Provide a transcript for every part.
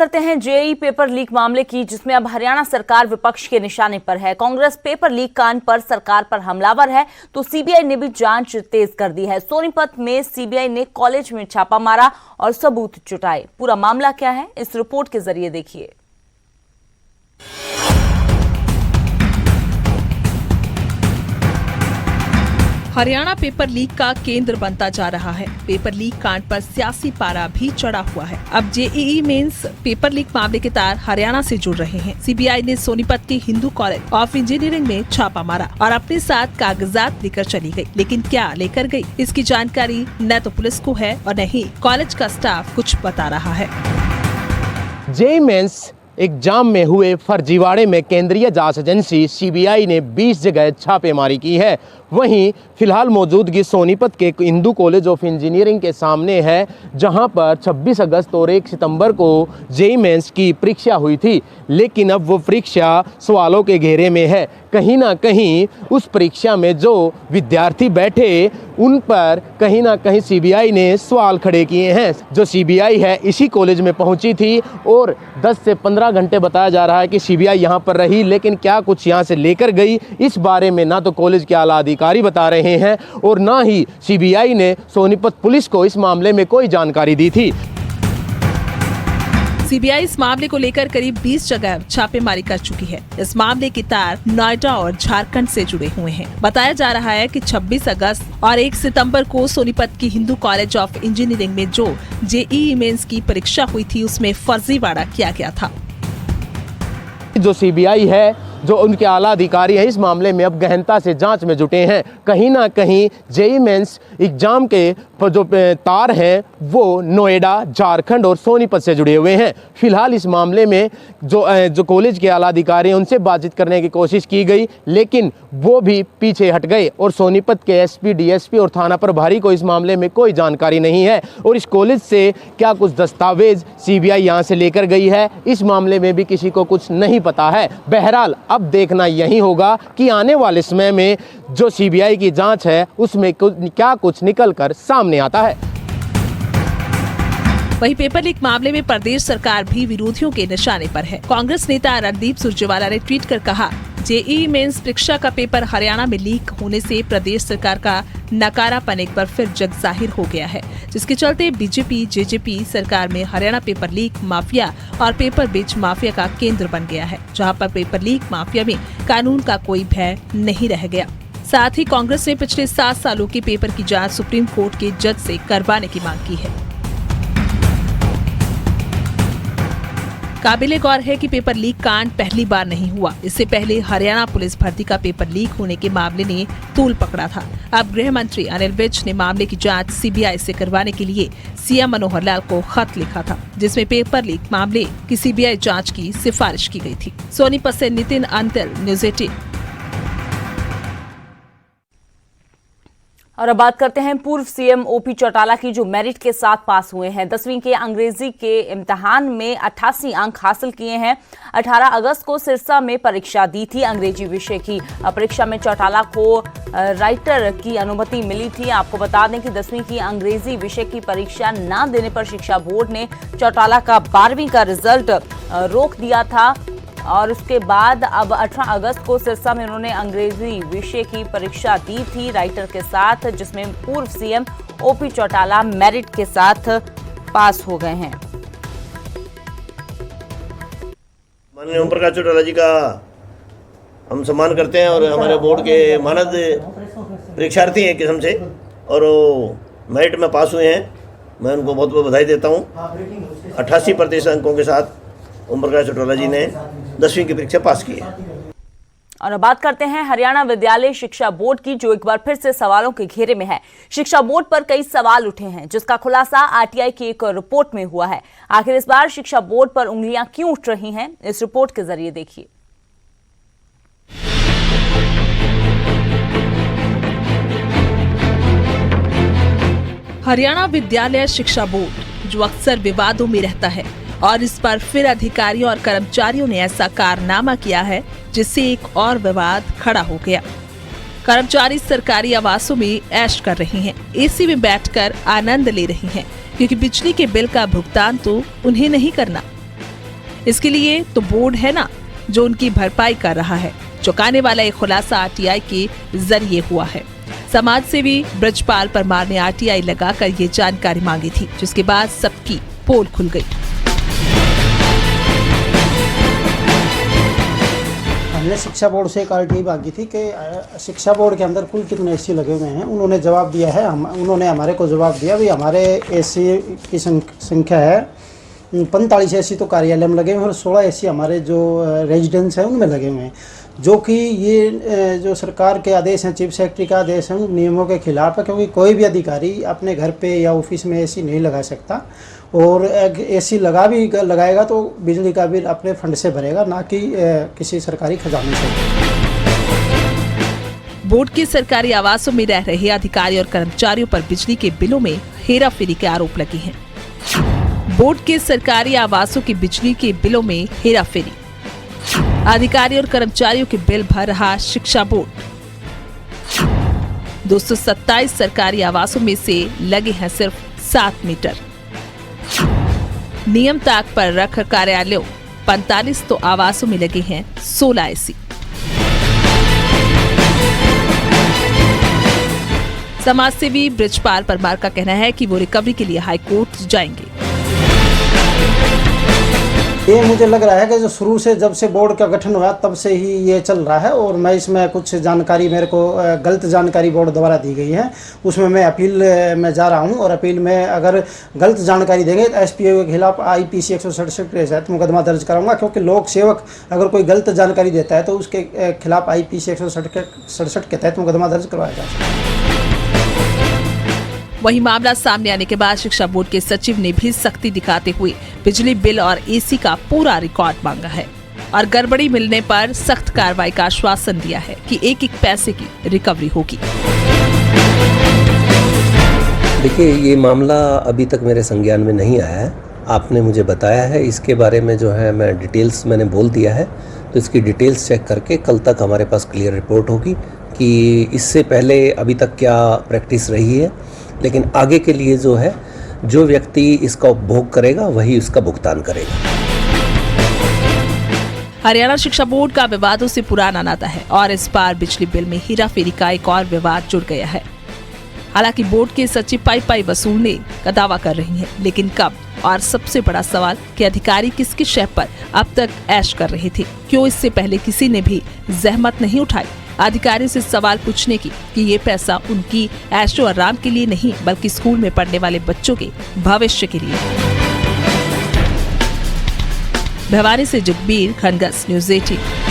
करते हैं JEE paper leak मामले की, जिसमें अब हरियाणा सरकार विपक्ष के निशाने पर है। कांग्रेस पेपर लीक कांड पर सरकार पर हमलावर है, तो सीबीआई ने भी जांच तेज कर दी है। सोनीपत में सीबीआई ने कॉलेज में छापा मारा और सबूत जुटाए। पूरा मामला क्या है, इस रिपोर्ट के जरिए देखिए। हरियाणा पेपर लीक का केंद्र बनता जा रहा है। पेपर लीक कांड पर सियासी पारा भी चढ़ा हुआ है। अब जेईई मेंस पेपर लीक मामले के तार हरियाणा से जुड़ रहे हैं। सीबीआई ने सोनीपत के हिंदू कॉलेज ऑफ इंजीनियरिंग में छापा मारा और अपने साथ कागजात लेकर चली गई। लेकिन क्या लेकर गई, इसकी जानकारी न तो पुलिस को है और न ही कॉलेज का स्टाफ कुछ बता रहा है। जेईई मेंस एग्जाम में हुए फर्जीवाड़े में केंद्रीय जांच एजेंसी सीबीआई ने 20 जगह छापेमारी की है। वहीं फिलहाल मौजूदगी सोनीपत के हिंदू कॉलेज ऑफ इंजीनियरिंग के सामने है, जहां पर 26 अगस्त और 1 सितंबर को जेईई मेंस की परीक्षा हुई थी। लेकिन अब वो परीक्षा सवालों के घेरे में है। कहीं ना कहीं उस परीक्षा में जो विद्यार्थी बैठे उन पर कहीं ना कहीं सीबीआई ने सवाल खड़े किए हैं। जो सीबीआई है इसी कॉलेज में पहुंची थी और 10 से 15 घंटे बताया जा रहा है कि सीबीआई यहां पर रही, लेकिन क्या कुछ यहां से लेकर गई, इस बारे में ना तो कॉलेज के आला अधिकारी बता रहे हैं और ना ही सीबीआई ने सोनीपत पुलिस को इस मामले में कोई जानकारी दी थी। सीबीआई इस मामले को लेकर करीब 20 जगह छापेमारी कर चुकी है। इस मामले की तार नोएडा और झारखंड से जुड़े हुए हैं। बताया जा रहा है कि 26 अगस्त और 1 सितंबर को सोनीपत की हिंदू कॉलेज ऑफ इंजीनियरिंग में जो जेईई मेंस की परीक्षा हुई थी, उसमें फर्जीवाड़ा किया गया था। जो सीबीआई है, जो उनके आला अधिकारी हैं, इस मामले में अब गहनता से जांच में जुटे हैं। कहीं ना कहीं जेईई मेंस एग्जाम के जो तार हैं वो नोएडा, झारखंड और सोनीपत से जुड़े हुए हैं। फिलहाल इस मामले में जो कॉलेज के आला अधिकारी हैं उनसे बातचीत करने की कोशिश की गई, लेकिन वो भी पीछे हट गए और सोनीपत के एसपी, डीएसपी और थाना प्रभारी को इस मामले में कोई जानकारी नहीं है। और इस कॉलेज से क्या कुछ दस्तावेज सीबीआई यहाँ से लेकर गई है, इस मामले में भी किसी को कुछ नहीं पता है। बहरहाल अब देखना यही होगा कि आने वाले समय में जो सीबीआई की जांच है उसमें क्या कुछ निकलकर सामने आता है। वहीं पेपर लीक मामले में प्रदेश सरकार भी विरोधियों के निशाने पर है। कांग्रेस नेता रणदीप सुरजेवाला ने ट्वीट कर कहा, जेईई मेंस परीक्षा का पेपर हरियाणा में लीक होने से प्रदेश सरकार का नकारापन एक बार फिर जग जाहिर हो गया है, जिसके चलते बीजेपी जेजेपी सरकार में हरियाणा पेपर लीक माफिया और पेपर बेच माफिया का केंद्र बन गया है, जहां पर पेपर लीक माफिया में कानून का कोई भय नहीं रह गया। साथ ही कांग्रेस ने पिछले 7 सालों के पेपर की जांच सुप्रीम कोर्ट के जज से करवाने की मांग की है। काबिले गौर है कि पेपर लीक कांड पहली बार नहीं हुआ। इससे पहले हरियाणा पुलिस भर्ती का पेपर लीक होने के मामले ने तूल पकड़ा था। अब गृह मंत्री अनिल विज ने मामले की जांच सीबीआई से करवाने के लिए सीएम मनोहर लाल को खत लिखा था, जिसमें पेपर लीक मामले की सीबीआई जांच की सिफारिश की गई थी। सोनीपत से नितिन अंतिल, न्यूज़ 18। और अब बात करते हैं पूर्व सीएम ओपी चौटाला की, जो मेरिट के साथ पास हुए हैं। 10वीं के अंग्रेजी के इम्तिहान में 88 अंक हासिल किए हैं। 18 अगस्त को सिरसा में परीक्षा दी थी अंग्रेजी विषय की। परीक्षा में चौटाला को राइटर की अनुमति मिली थी। आपको बता दें कि 10वीं की अंग्रेजी विषय की परीक्षा न देने पर शिक्षा बोर्ड ने चौटाला का 12वीं का रिजल्ट रोक दिया था और उसके बाद अब 18 अगस्त को सिरसा में उन्होंने अंग्रेजी विषय की परीक्षा दी थी राइटर के साथ, जिसमें पूर्व सीएम ओपी चौटाला मेरिट के साथ पास हो गए हैं। माननीय ओम प्रकाश चौटाला जी का हम सम्मान करते हैं और हमारे बोर्ड के मानद परीक्षार्थी हैं किस्म से, और वो मेरिट में पास हुए हैं। मैं उनको बहुत बहुत बधाई देता हूँ। 88% अंकों के साथ ओम प्रकाश चौटाला जी ने 10वीं की परीक्षा पास की है। और अब बात करते हैं हरियाणा विद्यालय शिक्षा बोर्ड की, जो एक बार फिर से सवालों के घेरे में है। शिक्षा बोर्ड पर कई सवाल उठे हैं, जिसका खुलासा आरटीआई की एक रिपोर्ट में हुआ है। आखिर इस बार शिक्षा बोर्ड पर उंगलियां क्यों उठ रही हैं, इस रिपोर्ट के जरिए देखिए। हरियाणा विद्यालय शिक्षा बोर्ड जो अक्सर विवादों में रहता है, और इस पर फिर अधिकारियों और कर्मचारियों ने ऐसा कारनामा किया है जिससे एक और विवाद खड़ा हो गया। कर्मचारी सरकारी आवासों में ऐश कर रहे हैं, एसी में बैठकर आनंद ले रहे हैं, क्योंकि बिजली के बिल का भुगतान तो उन्हें नहीं करना। इसके लिए तो बोर्ड है ना जो उनकी भरपाई कर रहा है। चौंकाने वाला एक खुलासा आरटीआई के जरिए हुआ है। समाज सेवी ब्रजपाल परमार ने आरटीआई लगाकर ये जानकारी मांगी थी, जिसके बाद सबकी पोल खुल गई। हमने शिक्षा बोर्ड से एक आरटीआई मांगी थी कि शिक्षा बोर्ड के अंदर कुल कितने एसी लगे हुए हैं। उन्होंने जवाब दिया है, उन्होंने हमारे को जवाब दिया भी हमारे एसी की संख्या है 45 एसी तो कार्यालय में लगे हुए हैं और 16 एसी हमारे जो रेजिडेंस हैं उनमें लगे हुए हैं, जो कि ये जो सरकार के आदेश हैं, चीफ सेक्रेटरी का आदेश है, उन नियमों के खिलाफ है। क्योंकि कोई भी अधिकारी अपने घर पे या ऑफिस में एसी नहीं लगा सकता और एसी लगाएगा तो बिजली का बिल अपने फंड से भरेगा, ना कि किसी सरकारी खजाने से। बोर्ड के सरकारी आवासों में रह रहे अधिकारी और कर्मचारियों पर बिजली के बिलों में हेराफेरी के आरोप लगे हैं। बोर्ड के सरकारी आवासों की बिजली के बिलों में हेराफेरी। अधिकारी और कर्मचारियों के बिल भर रहा शिक्षा बोर्ड। 227 सरकारी आवासों में से लगे हैं सिर्फ 7 मीटर। नियम ताक पर रख कार्यालयों 45 तो आवासों में लगे हैं 16 एसी। समाजसेवी ब्रजपाल परमार का कहना है कि वो रिकवरी के लिए हाई कोर्ट जाएंगे। ये मुझे लग रहा है कि जो शुरू से जब से बोर्ड का गठन हुआ तब से ही ये चल रहा है और मैं इसमें कुछ जानकारी, मेरे को गलत जानकारी बोर्ड द्वारा दी गई है, उसमें मैं अपील में जा रहा हूं और अपील में अगर गलत जानकारी देंगे तो एसपीओ के खिलाफ IPC 167 के तहत मुकदमा दर्ज कराऊंगा। क्योंकि लोक सेवक अगर कोई गलत जानकारी देता है तो उसके खिलाफ IPC 167 के तहत मुकदमा दर्ज करवाया जा सकता है। वहीं मामला सामने आने के बाद शिक्षा बोर्ड के सचिव ने भी सख्ती दिखाते हुए बिजली बिल और एसी का पूरा रिकॉर्ड मांगा है और गड़बड़ी मिलने पर सख्त कार्रवाई का आश्वासन दिया है कि एक एक पैसे की रिकवरी होगी। देखिए, ये मामला अभी तक मेरे संज्ञान में नहीं आया है। आपने मुझे बताया है, इसके बारे में जो है मैं डिटेल्स मैंने बोल दिया है, तो इसकी डिटेल्स चेक करके कल तक हमारे पास क्लियर रिपोर्ट होगी कि इससे पहले अभी तक क्या प्रैक्टिस रही है। लेकिन आगे के लिए जो है, जो व्यक्ति इसका उपभोग करेगा वही उसका भुगतान करेगा। हरियाणा शिक्षा बोर्ड का विवादों से पुराना नाता है और इस बार बिजली बिल में हेराफेरी का एक और विवाद जुड़ गया है। हालांकि बोर्ड के सचिव पाई वसूलने का दावा कर रही हैं, लेकिन कब? और सबसे बड़ा सवाल कि अधिकारी किसकी शय पर अब तक ऐश कर रहे थे? क्यों इससे पहले किसी ने भी जहमत नहीं उठाई अधिकारी से सवाल पूछने की कि ये पैसा उनकी ऐशो आराम के लिए नहीं बल्कि स्कूल में पढ़ने वाले बच्चों के भविष्य के लिए। भिवानी से जुगबीर खनगस, न्यूज़ 18।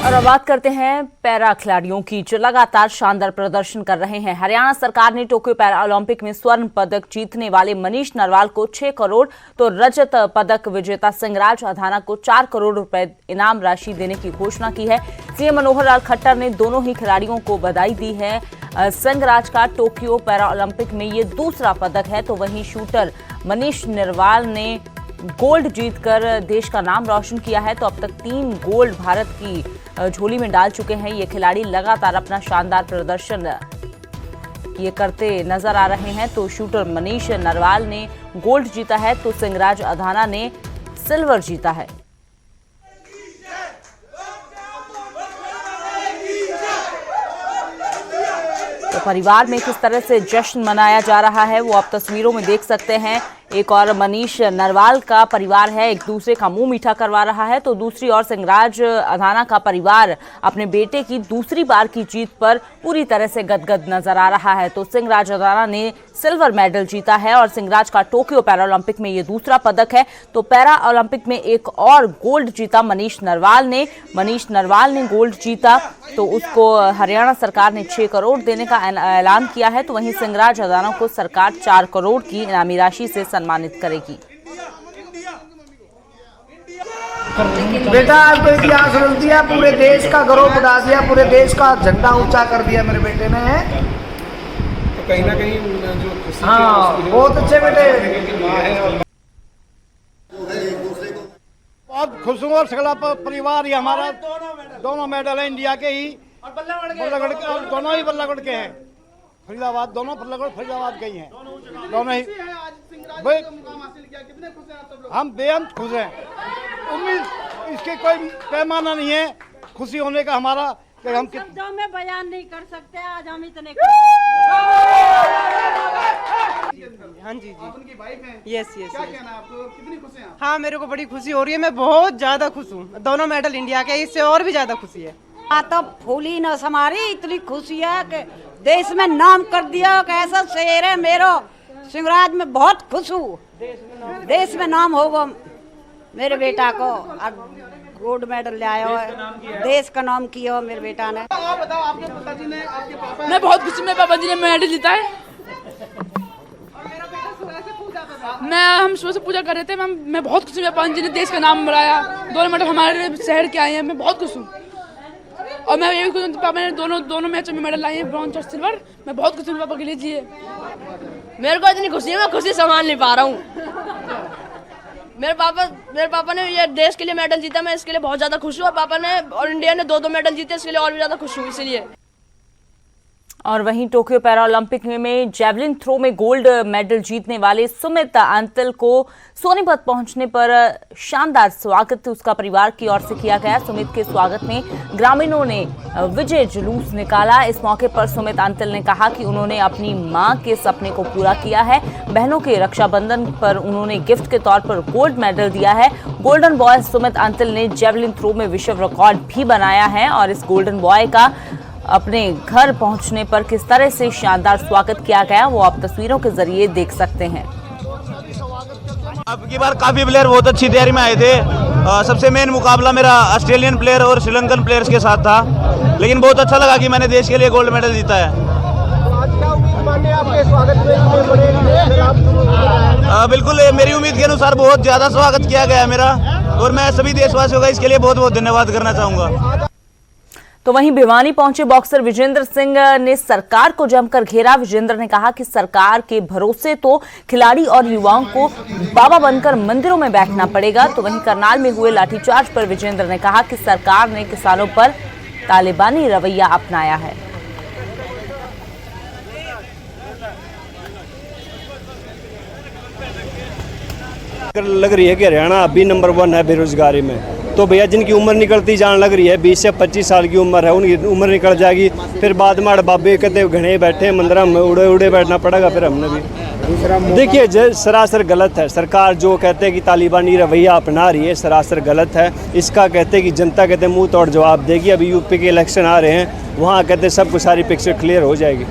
और अब बात करते हैं पैरा खिलाड़ियों की जो लगातार शानदार प्रदर्शन कर रहे हैं। हरियाणा सरकार ने टोक्यो पैरा ओलंपिक में स्वर्ण पदक जीतने वाले मनीष नरवाल को 6 करोड़ तो रजत पदक विजेता सिंहराज अधाना को 4 करोड़ रुपए इनाम राशि देने की घोषणा की है। सीएम मनोहर लाल खट्टर ने दोनों ही खिलाड़ियों को बधाई दी है। सिंहराज का टोक्यो पैरा ओलंपिक में ये दूसरा पदक है, तो वहीं शूटर मनीष नरवाल ने गोल्ड जीतकर देश का नाम रोशन किया है। तो अब तक 3 गोल्ड भारत की झोली में डाल चुके हैं। ये खिलाड़ी लगातार अपना शानदार प्रदर्शन ये करते नजर आ रहे हैं। तो शूटर मनीष नरवाल ने गोल्ड जीता है तो सिंहराज अधाना ने सिल्वर जीता है। तो परिवार में किस तरह से जश्न मनाया जा रहा है वो आप तस्वीरों में देख सकते हैं। एक और मनीष नरवाल का परिवार है, एक दूसरे का मुंह मीठा करवा रहा है, तो दूसरी ओर सिंहराज अधाना का परिवार अपने बेटे की दूसरी बार की जीत पर पूरी तरह से गदगद नजर आ रहा है। तो सिंहराज अधाना ने सिल्वर मेडल जीता है और सिंहराज का टोक्यो पैरा ओलंपिक में ये दूसरा पदक है। तो पैरा ओलंपिक में एक और गोल्ड जीता मनीष नरवाल ने गोल्ड जीता, तो उसको हरियाणा सरकार ने 6 करोड़ देने का ऐलान किया है। तो वहीं सिंहराज अधाना को सरकार 4 करोड़ की इनामी राशि से सम्मानित करेगी। बेटा आपको इतिहास रच दिया, पूरे देश का गौरव बढ़ा दिया, पूरे देश का झंडा ऊंचा कर दिया मेरे बेटे ने। तो कहीं ना कहीं जो हाँ, बहुत अच्छे बेटे। बहुत खुश हूँ और सगला परिवार ही हमारा दोनों मेडल है इंडिया के ही, बल्लागढ़ के, दोनों ही बल्लागढ़ के हैं। फरीदाबाद दोनों फरीदाबाद के ही हैं दोनों ही। हम बेहद खुश हैं। उम्मीद इसके कोई पैमाना नहीं है खुशी होने का हमारा कि हम शब्दों में बयान नहीं कर सकते। आज हम इतने हाँ जी आप उनकी वाइफ हैं? यस यस क्या कहना है आपको, कितनी खुश हैं आप? हाँ, मेरे को बड़ी खुशी हो रही है। मैं बहुत ज्यादा खुश हूँ। दोनों मेडल इंडिया के, इससे और भी ज्यादा खुशी है। तो फूली न समारी, इतनी खुशी है कि देश में नाम कर दिया कि ऐसा शेर है मेरो सिंगराज में। बहुत खुश हूँ। देश में नाम होगा मेरे बेटा को। गोल्ड मेडल ले आया है, देश का नाम किया हो मेरे बेटा ने। आप बताओ, आपके पिताजी ने, आपके पापा मैं बहुत खुशी, मेरे पापा जी ने मेडल जीता है। हम सुबह से पूजा कर रहे थे। मैं बहुत खुश हूँ, मेरे पापा जी ने देश का नाम बढ़ाया। दोनों मेडल हमारे शहर के आए हैं। मैं बहुत खुश हूँ। और मैं ये भी खुश हूँ, पापा ने दोनों मैचों में मेडल लाए हैं, ब्रॉन्ज और सिल्वर। मैं बहुत खुश हूँ पापा के लिए जी। मेरे को इतनी खुशी है, मैं खुशी संभाल नहीं पा रहा हूँ। मेरे पापा ने ये देश के लिए मेडल जीता, मैं इसके लिए बहुत ज्यादा खुश हूँ। और पापा ने और इंडिया ने 2 मेडल जीते, इसके लिए और भी ज्यादा खुश हूँ इसलिए। और वहीं टोक्यो पैरालंपिक में जेवलिन थ्रो में गोल्ड मेडल जीतने वाले सुमित अंतल को सोनीपत पहुंचने पर शानदार स्वागत उसका परिवार की ओर से किया गया। सुमित के स्वागत में ग्रामीणों ने विजय जुलूस निकाला। इस मौके पर सुमित अंतल ने कहा कि उन्होंने अपनी मां के सपने को पूरा किया है। बहनों के रक्षाबंधन पर उन्होंने गिफ्ट के तौर पर गोल्ड मेडल दिया है। गोल्डन बॉय सुमित अंतल ने जेवलिन थ्रो में विश्व रिकॉर्ड भी बनाया है और इस गोल्डन बॉय का अपने घर पहुंचने पर किस तरह से शानदार स्वागत किया गया वो आप तस्वीरों के जरिए देख सकते हैं। अब की बार काफी प्लेयर बहुत अच्छी तैयारी में आए थे। सबसे मेन मुकाबला मेरा ऑस्ट्रेलियन प्लेयर और श्रीलंकन प्लेयर्स के साथ था, लेकिन बहुत अच्छा लगा कि मैंने देश के लिए गोल्ड मेडल जीता है। बिल्कुल मेरी उम्मीद के अनुसार बहुत ज्यादा स्वागत किया गया है मेरा, और मैं सभी देशवासियों का इसके लिए बहुत बहुत धन्यवाद करना चाहूंगा। तो वहीं भिवानी पहुंचे बॉक्सर विजेंद्र सिंह ने सरकार को जमकर घेरा। विजेंद्र ने कहा कि सरकार के भरोसे तो खिलाड़ी और युवाओं को बाबा बनकर मंदिरों में बैठना पड़ेगा। तो वहीं करनाल में हुए लाठीचार्ज पर विजेंद्र ने कहा कि सरकार ने किसानों पर तालिबानी रवैया अपनाया है। लग रही है कि हरियाणा अभी नंबर 1 है बेरोजगारी में। तो भैया जिनकी उम्र निकलती जाने लग रही है, 20 से 25 साल की उम्र है, उनकी उम्र निकल जाएगी। फिर बाद में बाबे कहते घने बैठे मंदिर में उड़े उड़े बैठना पड़ेगा। फिर हमने भी देखिए सरासर गलत है। सरकार जो कहते हैं कि तालिबानी रवैया अपना रही है, सरासर गलत है। इसका कहते हैं कि जनता कहते हैं मुंह तोड़ जवाब देगी। अभी यूपी के इलेक्शन आ रहे हैं, वहाँ कहते हैं सबको सारी पिक्चर क्लियर हो जाएगी।